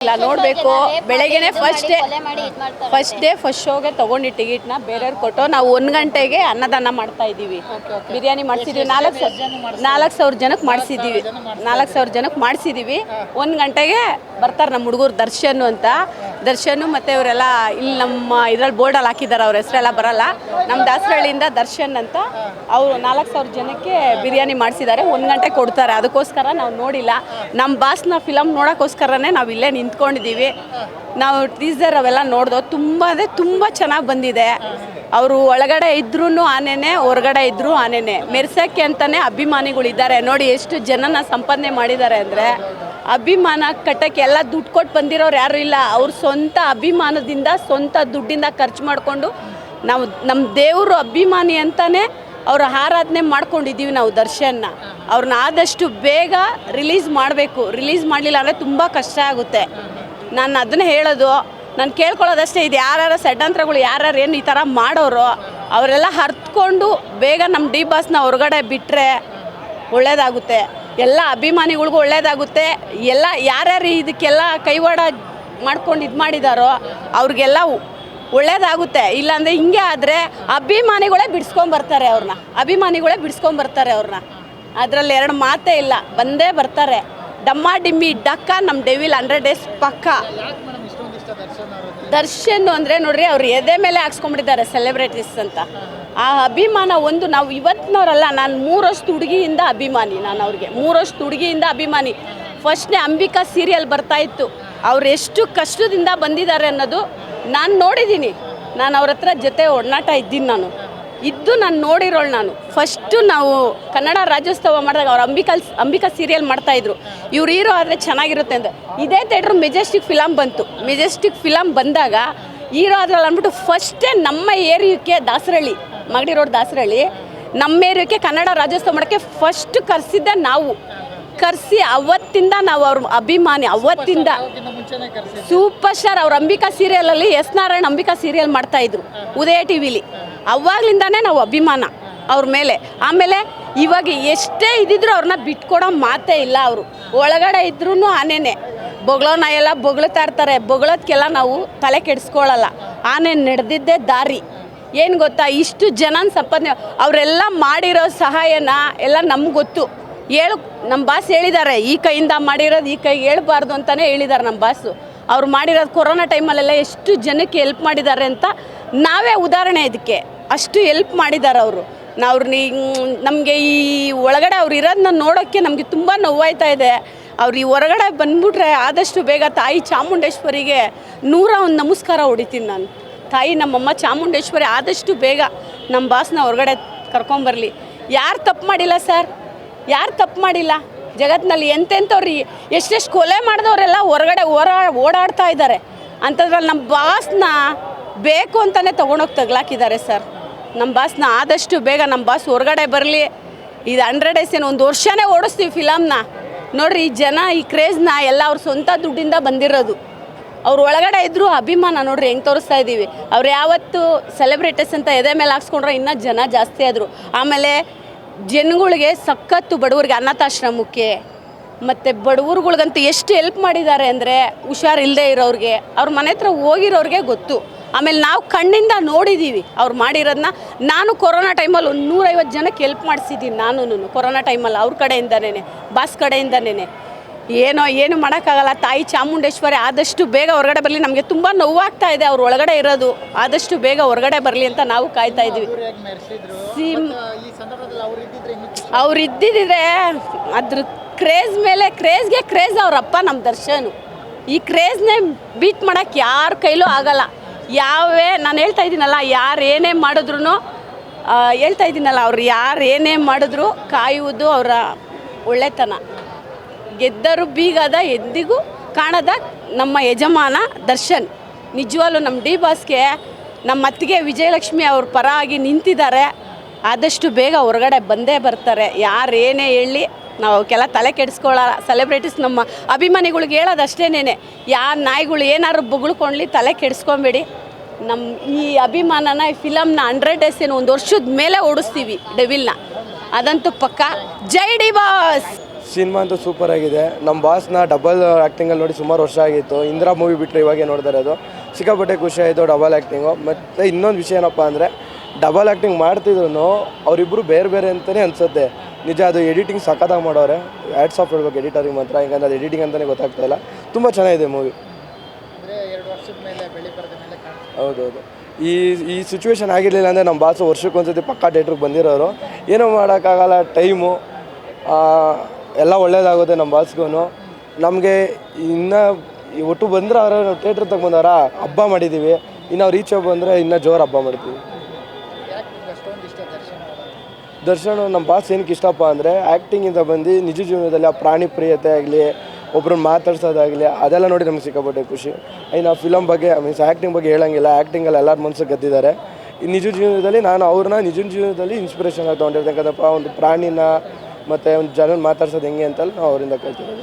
ಇಲ್ಲ ನೋಡಬೇಕು ಬೆಳಗ್ಗೆನೆ ಫಸ್ಟ್ ಡೇ ಫಸ್ಟ್ ಶೋಗೆ ತೊಗೊಂಡು ಟಿಕೆಟ್ನ ಬೇರೆಯವ್ರು ಕೊಟ್ಟು ನಾವು 1 ಗಂಟೆಗೆ ಅನ್ನದಾನ ಮಾಡ್ತಾ ಇದ್ದೀವಿ. ಬಿರಿಯಾನಿ ಮಾಡಿಸಿದ್ವಿ 4,000 ಜನಕ್ಕೆ ಮಾಡಿಸಿದ್ದೀವಿ. 4,000 ಜನಕ್ಕೆ ಮಾಡಿಸಿದ್ದೀವಿ. 1 ಗಂಟೆಗೆ ಬರ್ತಾರೆ ನಮ್ಮ ಹುಡುಗರು ದರ್ಶನ್ ಮತ್ತು ಇವರೆಲ್ಲ ಇಲ್ಲಿ ನಮ್ಮ ಇದರಲ್ಲಿ ಬೋರ್ಡಲ್ಲಿ ಹಾಕಿದ್ದಾರೆ. ಅವ್ರ ಹೆಸರೆಲ್ಲ ಬರಲ್ಲ. ನಮ್ಮ ದಾಸರಹಳ್ಳಿಯಿಂದ ದರ್ಶನ್ ಅಂತ ಅವರು 4,000 ಜನಕ್ಕೆ ಬಿರಿಯಾನಿ ಮಾಡಿಸಿದ್ದಾರೆ. 1 ಗಂಟೆ ಕೊಡ್ತಾರೆ. ಅದಕ್ಕೋಸ್ಕರ ನಾವು ನೋಡಿಲ್ಲ. ನಮ್ಮ ಬಾಸ್ನ ಫಿಲಮ್ ನೋಡೋಕ್ಕೋಸ್ಕರನೇ ನಾವು ಇಲ್ಲೇ ನಿಂತ್ಕೊಂಡಿದ್ದೀವಿ. ನಾವು ಟೀಸರ್ ಅವೆಲ್ಲ ನೋಡ್ದೋ ತುಂಬ ಅಂದರೆ ತುಂಬ ಚೆನ್ನಾಗಿ ಬಂದಿದೆ. ಅವರು ಒಳಗಡೆ ಇದ್ರೂ ಆನೆನೇ, ಹೊರಗಡೆ ಇದ್ದರೂ ಆನೆನೇ. ಮೆರ್ಸೋಕ್ಕೆ ಅಂತಲೇ ಅಭಿಮಾನಿಗಳಿದ್ದಾರೆ. ನೋಡಿ ಎಷ್ಟು ಜನನ ಸಂಪಾದನೆ ಮಾಡಿದ್ದಾರೆ ಅಂದರೆ, ಅಭಿಮಾನ ಕಟ್ಟಕ್ಕೆ ಎಲ್ಲ ದುಡ್ಡು ಕೊಟ್ಟು ಬಂದಿರೋರು ಯಾರೂ ಇಲ್ಲ. ಅವ್ರ ಸ್ವಂತ ಅಭಿಮಾನದಿಂದ ಸ್ವಂತ ದುಡ್ಡಿಂದ ಖರ್ಚು ಮಾಡಿಕೊಂಡು ನಾವು ನಮ್ಮ ದೇವರು ಅಭಿಮಾನಿ ಅಂತಲೇ ಅವ್ರ ಆರಾಧನೆ ಮಾಡ್ಕೊಂಡಿದ್ದೀವಿ ನಾವು ದರ್ಶನ್ನ. ಅವ್ರನ್ನ ಆದಷ್ಟು ಬೇಗ ರಿಲೀಸ್ ಮಾಡಬೇಕು. ರಿಲೀಸ್ ಮಾಡಲಿಲ್ಲ ಅಂದರೆ ತುಂಬ ಕಷ್ಟ ಆಗುತ್ತೆ. ನಾನು ಅದನ್ನೇ ಹೇಳೋದು. ನಾನು ಕೇಳ್ಕೊಳ್ಳೋದಷ್ಟೇ, ಇದು ಯಾರ್ಯಾರ ಷಡ್ಯಂತ್ರಗಳು ಯಾರ್ಯಾರು ಏನು ಈ ಥರ ಮಾಡೋರು ಅವರೆಲ್ಲ ಹರ್ತ್ಕೊಂಡು ಬೇಗ ನಮ್ಮ ಡಿ ಬಾಸ್ನ ಹೊರಗಡೆ ಬಿಟ್ಟರೆ ಒಳ್ಳೆಯದಾಗುತ್ತೆ. ಎಲ್ಲ ಅಭಿಮಾನಿಗಳಿಗೂ ಒಳ್ಳೆಯದಾಗುತ್ತೆ. ಎಲ್ಲ ಯಾರ್ಯಾರು ಇದಕ್ಕೆಲ್ಲ ಕೈವಾಡ ಮಾಡ್ಕೊಂಡು ಇದು ಮಾಡಿದಾರೋ ಅವ್ರಿಗೆಲ್ಲ ಒಳ್ಳೇದಾಗುತ್ತೆ. ಇಲ್ಲಾಂದರೆ ಹಿಂಗೆ ಆದರೆ ಅಭಿಮಾನಿಗಳೇ ಬಿಡಿಸ್ಕೊಂಬರ್ತಾರೆ ಅವ್ರನ್ನ. ಅದರಲ್ಲಿ 2 ಮಾತೇ ಇಲ್ಲ, ಬಂದೇ ಬರ್ತಾರೆ. ಡಮ್ಮ ಡಿಮ್ಮಿ ಡಕ್ಕ ನಮ್ಮ ಡೆವಿಲ್ 100 ಡೇಸ್ ಪಕ್ಕ. ದರ್ಶನ್ ಅಂದರೆ ನೋಡ್ರಿ, ಅವ್ರು ಎದೆ ಮೇಲೆ ಹಾಕ್ಸ್ಕೊಂಡ್ಬಿಟ್ಟಿದ್ದಾರೆ ಸೆಲೆಬ್ರಿಟೀಸ್ ಅಂತ. ಆ ಅಭಿಮಾನ ಒಂದು ನಾವು ಇವತ್ತಿನವರಲ್ಲ. ನಾನು 3 ವರ್ಷದ ಹುಡುಗಿಯಿಂದ ಅಭಿಮಾನಿ. ನಾನು ಅವ್ರಿಗೆ 3 ವರ್ಷದ ಹುಡುಗಿಯಿಂದ ಅಭಿಮಾನಿ. ಫಸ್ಟ್ನೇ ಅಂಬಿಕಾ ಸೀರಿಯಲ್ ಬರ್ತಾಯಿತ್ತು. ಅವ್ರು ಎಷ್ಟು ಕಷ್ಟದಿಂದ ಬಂದಿದ್ದಾರೆ ಅನ್ನೋದು ನಾನು ನೋಡಿದ್ದೀನಿ. ನಾನು ಅವ್ರ ಹತ್ರ ಜೊತೆ ಒಡನಾಟ ಇದ್ದೀನಿ. ನಾನು ನೋಡಿರೋಳು. ನಾನು ಫಸ್ಟು ನಾವು ಕನ್ನಡ ರಾಜ್ಯೋತ್ಸವ ಮಾಡಿದಾಗ ಅವ್ರು ಅಂಬಿಕಾ ಸೀರಿಯಲ್ ಮಾಡ್ತಾಯಿದ್ರು. ಇವ್ರು ಹೀರೋ ಆದರೆ ಚೆನ್ನಾಗಿರುತ್ತೆ ಅಂತ. ಇದೇ ಥಿಯೇಟ್ರ್ ಮೆಜೆಸ್ಟಿಕ್ ಫಿಲಮ್ ಬಂದಾಗ ಹೀರೋ ಅದ್ರಲ್ಲಿ ಅಂದ್ಬಿಟ್ಟು ಫಸ್ಟೇ ನಮ್ಮ ಏರಿಯಾಕ್ಕೆ ದಾಸರಹಳ್ಳಿ, ಮಾಗಡಿ ರೋಡ್ ದಾಸರಹಳ್ಳಿ, ನಮ್ಮ ಏರಿಯಾಕ್ಕೆ ಕನ್ನಡ ರಾಜ್ಯೋತ್ಸವ ಮಾಡೋಕ್ಕೆ ಫಸ್ಟ್ ಕರೆಸಿದ್ದೆ ನಾವು. ಅವತ್ತಿಂದ ನಾವು ಅವ್ರ ಅಭಿಮಾನಿ. ಅವತ್ತಿಂದ ಸೂಪರ್ ಸ್ಟಾರ್. ಅವ್ರ ಅಂಬಿಕಾ ಸೀರಿಯಲಲ್ಲಿ ಎಸ್ ನಾರಾಯಣ್ ಅಂಬಿಕಾ ಸೀರಿಯಲ್ ಮಾಡ್ತಾಯಿದ್ರು ಉದಯ ಟಿವಿಲಿ. ಅವಾಗಲಿಂದಾನೇ ನಾವು ಅಭಿಮಾನ ಅವ್ರ ಮೇಲೆ. ಆಮೇಲೆ ಇವಾಗ ಎಷ್ಟೇ ಇದ್ದಿದ್ರು ಅವ್ರನ್ನ ಬಿಟ್ಕೊಡೋ ಮಾತೇ ಇಲ್ಲ. ಅವರು ಒಳಗಡೆ ಇದ್ರೂ ಆನೆನೇ. ಬೊಗಳೋ ನಾಯೆಲ್ಲ ಬೊಗಳ್ತಾ ಇರ್ತಾರೆ. ಬೊಗಳೋದಕ್ಕೆಲ್ಲ ನಾವು ತಲೆ ಕೆಡಿಸ್ಕೊಳ್ಳಲ್ಲ. ಆನೆ ನಡೆದಿದ್ದೇ ದಾರಿ. ಏನು ಗೊತ್ತಾ, ಇಷ್ಟು ಜನನ ಸಂಪಾದನೆ ಅವರೆಲ್ಲ ಮಾಡಿರೋ ಸಹಾಯನ ಎಲ್ಲ ನಮ್ಗೆ ಗೊತ್ತು. ನಮ್ಮ ಬಾಸ್ ಹೇಳಿದ್ದಾರೆ, ಈ ಕೈಯಿಂದ ಮಾಡಿರೋದು ಈ ಕೈಗೆ ಹೇಳ್ಬಾರ್ದು ಅಂತಲೇ ಹೇಳಿದ್ದಾರೆ ನಮ್ಮ ಬಾಸು. ಅವ್ರು ಮಾಡಿರೋದು ಕೊರೋನಾ ಟೈಮಲ್ಲೆಲ್ಲ ಎಷ್ಟು ಜನಕ್ಕೆ ಹೆಲ್ಪ್ ಮಾಡಿದ್ದಾರೆ ಅಂತ ನಾವೇ ಉದಾಹರಣೆ. ಇದಕ್ಕೆ ಅಷ್ಟು ಹೆಲ್ಪ್ ಮಾಡಿದ್ದಾರೆ ಅವರು. ನಮಗೆ ಈ ಒಳಗಡೆ ಅವ್ರು ಇರೋದನ್ನ ನೋಡೋಕ್ಕೆ ನಮಗೆ ತುಂಬ ನೋವಾಯ್ತಾ ಇದೆ. ಅವ್ರು ಈ ಹೊರಗಡೆ ಬಂದ್ಬಿಟ್ರೆ ಆದಷ್ಟು ಬೇಗ ತಾಯಿ ಚಾಮುಂಡೇಶ್ವರಿಗೆ 101 ನಮಸ್ಕಾರ ಹೊಡಿತೀನಿ ನಾನು. ತಾಯಿ ನಮ್ಮಮ್ಮ ಚಾಮುಂಡೇಶ್ವರಿ ಆದಷ್ಟು ಬೇಗ ನಮ್ಮ ಬಾಸ್ನ ಹೊರಗಡೆ ಕರ್ಕೊಂಬರಲಿ. ಯಾರು ತಪ್ಪು ಮಾಡಿಲ್ಲ ಸರ್, ಯಾರು ತಪ್ಪು ಮಾಡಿಲ್ಲ ಜಗತ್ತಿನಲ್ಲಿ. ಎಂತೆಂಥವ್ರು ಎಷ್ಟೆಷ್ಟು ಕೊಲೆ ಮಾಡಿದವರೆಲ್ಲ ಹೊರಗಡೆ ಓಡಾಡ್ತಾ ಇದ್ದಾರೆ. ಅಂಥದ್ರಲ್ಲಿ ನಮ್ಮ ಬಾಸ್ನ ಬೇಕು ಅಂತಲೇ ತೊಗೊಂಡೋಗಿ ತಗ್ಲಾಕಿದ್ದಾರೆ ಸರ್. ನಮ್ಮ ಬಾಸ್ನ ಆದಷ್ಟು ಬೇಗ ನಮ್ಮ ಬಾಸ್ ಹೊರಗಡೆ ಬರಲಿ. ಇದು 100 ಡೇಸ್ ಏನು 1 ವರ್ಷನೇ ಓಡಿಸ್ತೀವಿ ಫಿಲಮ್ನ. ನೋಡಿರಿ, ಈ ಜನ ಈ ಕ್ರೇಜ್ನ ಎಲ್ಲ ಅವ್ರ ಸ್ವಂತ ದುಡ್ಡಿಂದ ಬಂದಿರೋದು. ಅವ್ರು ಒಳಗಡೆ ಇದ್ದರೂ ಅಭಿಮಾನ ನೋಡ್ರಿ ಹೆಂಗೆ ತೋರಿಸ್ತಾ ಇದ್ದೀವಿ. ಅವ್ರು ಯಾವತ್ತು ಸೆಲೆಬ್ರಿಟೀಸ್ ಅಂತ ಎದೆ ಮೇಲೆ ಹಾಕ್ಸ್ಕೊಂಡ್ರೆ ಇನ್ನೂ ಜನ ಜಾಸ್ತಿ ಆದರು. ಆಮೇಲೆ ಜನಗಳಿಗೆ ಸಖತ್ತು ಬಡವ್ರಿಗೆ ಅನಾಥಾಶ್ರಮಕ್ಕೆ ಮತ್ತು ಬಡವ್ರುಗಳ್ಗಂತೂ ಎಷ್ಟು ಹೆಲ್ಪ್ ಮಾಡಿದ್ದಾರೆ ಅಂದರೆ, ಹುಷಾರಿಲ್ಲದೆ ಇರೋರಿಗೆ ಅವ್ರ ಮನೆ ಹತ್ರ ಹೋಗಿರೋರಿಗೆ ಗೊತ್ತು. ಆಮೇಲೆ ನಾವು ಕಣ್ಣಿಂದ ನೋಡಿದ್ದೀವಿ ಅವ್ರು ಮಾಡಿರೋದನ್ನ. ನಾನು ಕೊರೋನಾ ಟೈಮಲ್ಲಿ 150 ಜನಕ್ಕೆ ಹೆಲ್ಪ್ ಮಾಡಿಸಿದ್ದೀನಿ. ನಾನು ಕೊರೋನಾ ಟೈಮಲ್ಲಿ ಅವ್ರ ಕಡೆಯಿಂದನೇ, ಬಾಸ್ ಕಡೆಯಿಂದನೇ. ಏನು ಮಾಡೋಕ್ಕಾಗಲ್ಲ. ತಾಯಿ ಚಾಮುಂಡೇಶ್ವರಿ ಆದಷ್ಟು ಬೇಗ ಹೊರಗಡೆ ಬರಲಿ. ನಮಗೆ ತುಂಬ ನೋವಾಗ್ತಾ ಇದೆ ಅವ್ರು ಒಳಗಡೆ ಇರೋದು. ಆದಷ್ಟು ಬೇಗ ಹೊರಗಡೆ ಬರಲಿ ಅಂತ ನಾವು ಕಾಯ್ತಾ ಇದ್ವಿ. ಅವ್ರು ಇದ್ದಿದ್ರೆ ಅದ್ರ ಕ್ರೇಜ್ ಅವ್ರಪ್ಪ ನಮ್ಮ ದರ್ಶನ್. ಈ ಕ್ರೇಜ್ನೇ ಬೀಟ್ ಮಾಡೋಕ್ಕೆ ಯಾರ ಕೈಲೂ ಆಗಲ್ಲ. ನಾನು ಹೇಳ್ತಾ ಇದ್ದೀನಲ್ಲ, ಯಾರು ಏನೇ ಮಾಡಿದ್ರು ಅವ್ರು ಯಾರು ಏನೇ ಮಾಡಿದ್ರು ಕಾಯುವುದು ಅವರ ಒಳ್ಳೆತನ. ಗೆದ್ದರು ಬೀಗದ ಎಂದಿಗೂ ಕಾಣದ ನಮ್ಮ ಯಜಮಾನ ದರ್ಶನ್. ನಿಜವಾಗ್ಲೂ ನಮ್ಮ ಡಿ ಬಾಸ್ಗೆ ನಮ್ಮ ಅತ್ತಿಗೆ ವಿಜಯಲಕ್ಷ್ಮಿ ಅವ್ರ ಪರವಾಗಿ ನಿಂತಿದ್ದಾರೆ. ಆದಷ್ಟು ಬೇಗ ಹೊರಗಡೆ ಬಂದೇ ಬರ್ತಾರೆ. ಯಾರು ಏನೇ ಹೇಳಿ ನಾವು ಅವಕ್ಕೆಲ್ಲ ತಲೆ ಕೆಡಿಸ್ಕೊಳ್ಳಲ್ಲ. ಸೆಲೆಬ್ರಿಟೀಸ್ ನಮ್ಮ ಅಭಿಮಾನಿಗಳಿಗೆ ಹೇಳೋದು ಅಷ್ಟೇನೇ, ಯಾರು ನಾಯಿಗಳು ಏನಾದ್ರು ಬೊಗಳ್ಕೊಳ್ಳಿ ತಲೆ ಕೆಡಿಸ್ಕೊಬೇಡಿ. ನಮ್ಮ ಈ ಅಭಿಮಾನನ ಈ ಫಿಲಮ್ನ 100 ಡೇಸ್ ಏನು 1 ವರ್ಷದ ಮೇಲೆ ಓಡಿಸ್ತೀವಿ ಡೆವಿಲ್ನ. ಅದಂತೂ ಪಕ್ಕ. ಜೈ ಡಿ ಬಾಸ್. ಸಿನಿಮಾ ಅಂತೂ ಸೂಪರ್ ಆಗಿದೆ. ನಮ್ಮ ಬಾಸ್ನ ಡಬಲ್ ಆ್ಯಕ್ಟಿಂಗಲ್ಲಿ ನೋಡಿ ಸುಮಾರು ವರ್ಷ ಆಗಿತ್ತು. ಇಂದಿರಾ ಮೂವಿ ಬಿಟ್ಟರೆ ಇವಾಗೆ ನೋಡ್ತಾ ಇರೋದು. ಸಿಕ್ಕಾಪಟ್ಟೆ ಖುಷಿ ಆಯಿತು ಡಬಲ್ ಆ್ಯಕ್ಟಿಂಗು. ಮತ್ತು ಇನ್ನೊಂದು ವಿಷಯ ಏನಪ್ಪ ಅಂದರೆ ಡಬಲ್ ಆ್ಯಕ್ಟಿಂಗ್ ಮಾಡ್ತಿದ್ರು ಅವರಿಬ್ಬರು ಬೇರೆ ಬೇರೆ ಅಂತಲೇ ಅನಿಸುತ್ತೆ. ನಿಜ ಅದು ಎಡಿಟಿಂಗ್ ಸಖತ್ತಾಗಿ ಮಾಡೋರೆ. ಹ್ಯಾಟ್ಸ್ ಆಫ್ ಹೇಳ್ಬೇಕು ಎಡಿಟರಿಗೆ ಮಾತ್ರ. ಯಾಕಂದರೆ ಅದು ಎಡಿಟಿಂಗ್ ಅಂತಲೇ ಗೊತ್ತಾಗ್ತಾ ಇಲ್ಲ. ತುಂಬ ಚೆನ್ನಾಗಿದೆ ಮೂವಿ. ಹೌದೌದು. ಈ ಸಿಚುವೇಶನ್ ಆಗಿರಲಿಲ್ಲ ಅಂದರೆ ನಮ್ಮ ಬಾಸು ವರ್ಷಕ್ಕೊಂದ್ಸತಿ ಪಕ್ಕಾ ಥಿಯೇಟ್ರಿಗೆ ಬಂದಿರೋರು. ಏನೂ ಮಾಡೋಕ್ಕಾಗಲ್ಲ, ಟೈಮು ಎಲ್ಲ ಒಳ್ಳೇದಾಗುತ್ತೆ ನಮ್ಮ ಬಾಸ್ಗೂ. ನಮಗೆ ಇನ್ನೂ ಒಟ್ಟು ಬಂದರೆ ಅವರ ಥಿಯೇಟ್ರ್ ತಗೊಂಬಂದವರ ಹಬ್ಬ ಮಾಡಿದ್ದೀವಿ. ಇನ್ನು ಅವ್ರು ಈಚೆ ಬಂದರೆ ಇನ್ನೂ ಜೋರು ಹಬ್ಬ ಮಾಡ್ತೀವಿ. ದರ್ಶನ್ ನಮ್ಮ ಬಾಸ್ ಏನಕ್ಕೆ ಇಷ್ಟಪ್ಪ ಅಂದರೆ ಆ್ಯಕ್ಟಿಂಗಿಂದ ಬಂದು ನಿಜ ಜೀವನದಲ್ಲಿ ಆ ಪ್ರಾಣಿ ಪ್ರಿಯತೆ ಆಗಲಿ, ಒಬ್ರನ್ನ ಮಾತಾಡ್ಸೋದಾಗಲಿ, ಅದೆಲ್ಲ ನೋಡಿ ನಮ್ಗೆ ಸಿಕ್ಕಾಪಟ್ಟೆ ಖುಷಿ. ಇನ್ನು ಫಿಲಮ್ ಬಗ್ಗೆ ಮೀನ್ಸ್ ಆ್ಯಕ್ಟಿಂಗ್ ಬಗ್ಗೆ ಹೇಳೋಂಗಿಲ್ಲ. ಆ್ಯಕ್ಟಿಂಗಲ್ಲಿ ಎಲ್ಲರ ಮನಸ್ಸು ಗೆದ್ದಿದ್ದಾರೆ. ಈ ನಿಜ ಜೀವನದಲ್ಲಿ ನಾನು ಅವ್ರನ್ನ ನಿಜ ಜೀವನದಲ್ಲಿ ಇನ್ಸ್ಪಿರೇಷನ್ ಆಗಿ ತೊಗೊಂಡಿರ್ತಕ್ಕಂಥಪ್ಪ. ಒಂದು ಪ್ರಾಣಿನ ಮತ್ತು ಒಂದು ಜನ ಮಾತಾಡ್ಸೋದು ಹೆಂಗೆ ಅಂತಲ್ಲಿ ನಾವು ಅವರಿಂದ ಕಲ್ತಿರೋದು.